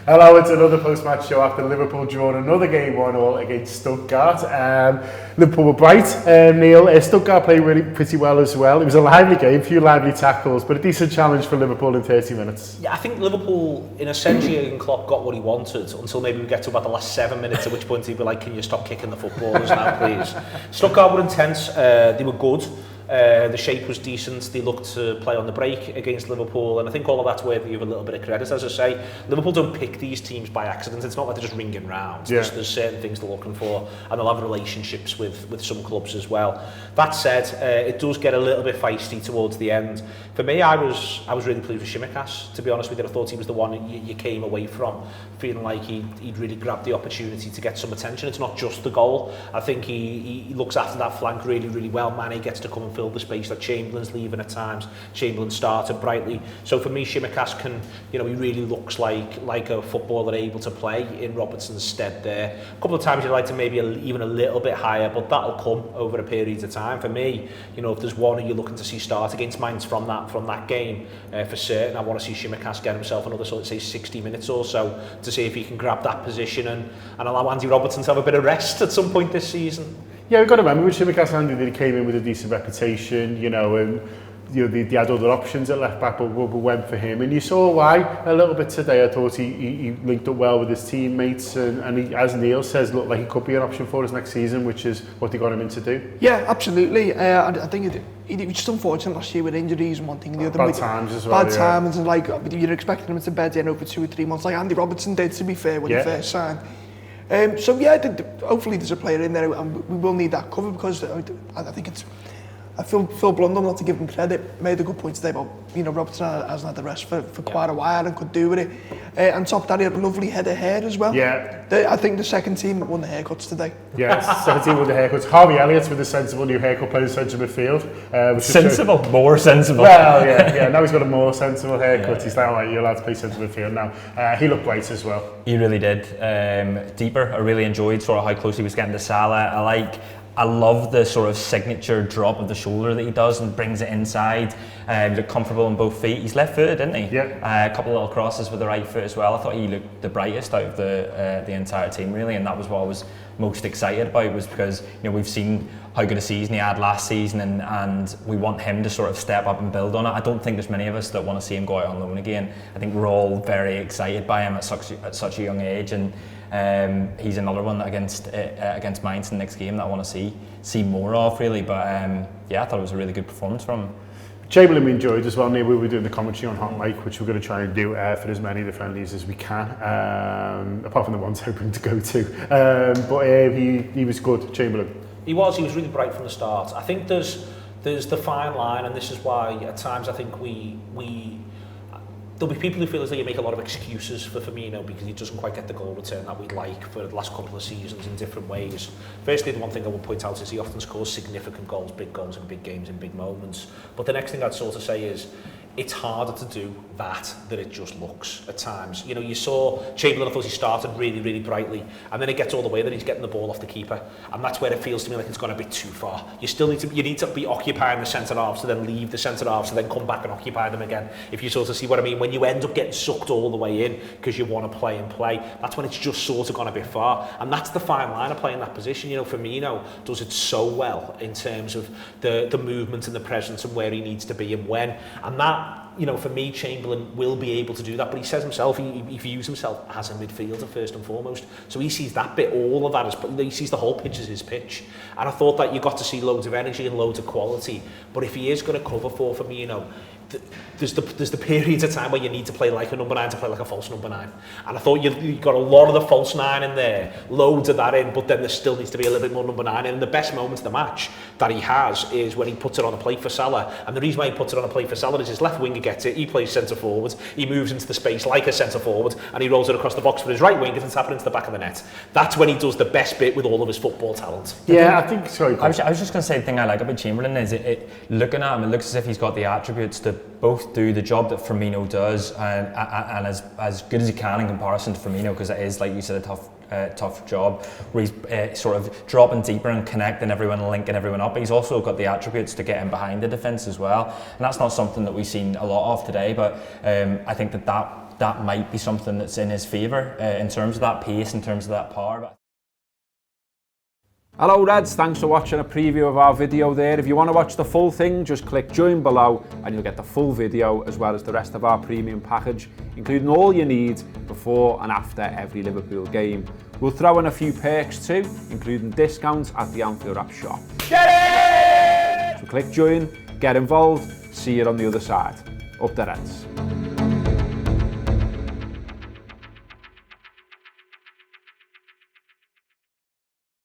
Hello, it's another post-match show after Liverpool drawing another game 1-1 against Stuttgart. Liverpool were bright, Neil. Stuttgart played really pretty well as well. It was a lively game, a few lively tackles, but a decent challenge for Liverpool in 30 minutes. Yeah, I think Liverpool, in a sense, Jurgen Klopp got what he wanted until maybe we get to about the last 7 minutes, at which point he'd be like, can you stop kicking the footballers now, please? Stuttgart were intense, they were good. The shape was decent, they looked to play on the break against Liverpool, and I think all of that's worthy of a little bit of credit. As I say, Liverpool don't pick these teams by accident. It's not like they're just ringing round. Yeah. There's certain things they're looking for, and they'll have relationships with some clubs as well. That said, it does get a little bit feisty towards the end. For me, I was really pleased with Tsimikas, to be honest with you. I thought he was the one you came away from feeling like he'd really grabbed the opportunity to get some attention. It's not just the goal. I think he looks after that flank really, really well. Mane gets to come and fill the space that Chamberlain's leaving at times. Chamberlain started brightly. So for me, Tsimikas can, he really looks like a footballer able to play in Robertson's stead there. A couple of times you'd like to maybe even a little bit higher, but that'll come over a period of time. For me, if there's one who you're looking to see start against Mainz from that game, for certain, I want to see Tsimikas get himself another sort of, say, 60 minutes or so to see if he can grab that position and allow Andy Robertson to have a bit of rest at some point this season. Yeah, we've got to remember with Tsimikas, Andy, that he came in with a decent reputation, they had other options at left back, but went for him. And you saw why a little bit today. I thought he linked up well with his teammates, and he, as Neil says, looked like he could be an option for us next season, which is what they got him in to do. Yeah, absolutely. I think it was just unfortunate last year with injuries and one thing and the other. Bad times as well. Bad times, and you're expecting him to bed in over 2 or 3 months, like Andy Robertson did, to be fair, when he first signed. Hopefully there's a player in there, and we will need that cover, because I think I feel Blundell, not to give him credit, made a good point today about Robertson hasn't had the rest for quite a while and could do with it. And top of that, he had a lovely head of hair as well. Yeah. I think the second team won the haircuts today. Yeah, second team won the haircuts. Harvey Elliott with a sensible new haircut playing centre midfield. Sensible? More sensible. Well, yeah. Now he's got a more sensible haircut. Yeah. He's now like, you're allowed to play centre midfield now. He looked great as well. He really did. Deeper, I really enjoyed sort of how close he was getting to Salah. I love the sort of signature drop of the shoulder that he does and brings it inside. He looked comfortable on both feet. He's left-footed, didn't he? Yeah. A couple of little crosses with the right foot as well. I thought he looked the brightest out of the entire team, really, and that was what I was most excited about, was because we've seen how good a season he had last season, and we want him to sort of step up and build on it. I don't think there's many of us that want to see him go out on loan again. I think we're all very excited by him at such a young age, and he's another one that against Mainz in the next game that I want to see more of, really. But I thought it was a really good performance from him. Chamberlain we enjoyed as well. Neil, we were doing the commentary on Hot Mic, which we're going to try and do for as many of the friendlies as we can, apart from the ones hoping to go to. But he was good, Chamberlain. He was really bright from the start. I think there's the fine line, and this is why at times I think there'll be people who feel as though you make a lot of excuses for Firmino because he doesn't quite get the goal return that we'd like for the last couple of seasons in different ways. Firstly, the one thing I would point out is he often scores significant goals in big games, in big moments. But the next thing I'd sort of say is it's harder to do that than it just looks at times. You saw Chamberlain, I thought he started really, really brightly, and then it gets all the way that he's getting the ball off the keeper, and that's where it feels to me like it's gone a bit too far. You need to be occupying the centre halves to then leave the centre halves to then come back and occupy them again. If you sort of see what I mean, when you end up getting sucked all the way in because you want to play, that's when it's just sort of gone a bit far, and that's the fine line of playing that position. Firmino does it so well in terms of the movement and the presence and where he needs to be and when, and that, for me, Chamberlain will be able to do that, but he says himself, he views himself as a midfielder first and foremost, so he sees that bit, all of that, he sees the whole pitch as his pitch, and I thought that you got to see loads of energy and loads of quality, but if he is going to cover for Firmino, there's the periods of time where you need to play like a number 9 to play like a false number 9, and I thought you got a lot of the false 9 in there, loads of that in, but then there still needs to be a little bit more number 9, and the best moments of the match that he has is when he puts it on a plate for Salah, and the reason why he puts it on a plate for Salah is his left winger gets it, he plays centre forward, he moves into the space like a centre forward, and he rolls it across the box for his right winger and it's happening into the back of the net. That's when he does the best bit with all of his football talent. Yeah, I think so. I was just going to say, the thing I like about Chamberlain is looking at him, it looks as if he's got the attributes to both do the job that Firmino does and as good as he can in comparison to Firmino, because it is, like you said, a tough job where he's sort of dropping deeper and connecting everyone and linking everyone up. But he's also got the attributes to get in behind the defence as well, and that's not something that we've seen a lot of today, but I think that that might be something that's in his favour in terms of that pace, in terms of that power. Hello Reds, thanks for watching a preview of our video there. If you want to watch the full thing, just click join below and you'll get the full video as well as the rest of our premium package, including all you need before and after every Liverpool game. We'll throw in a few perks too, including discounts at the Anfield Wrap shop. Get it! So click join, get involved, see you on the other side. Up the Reds.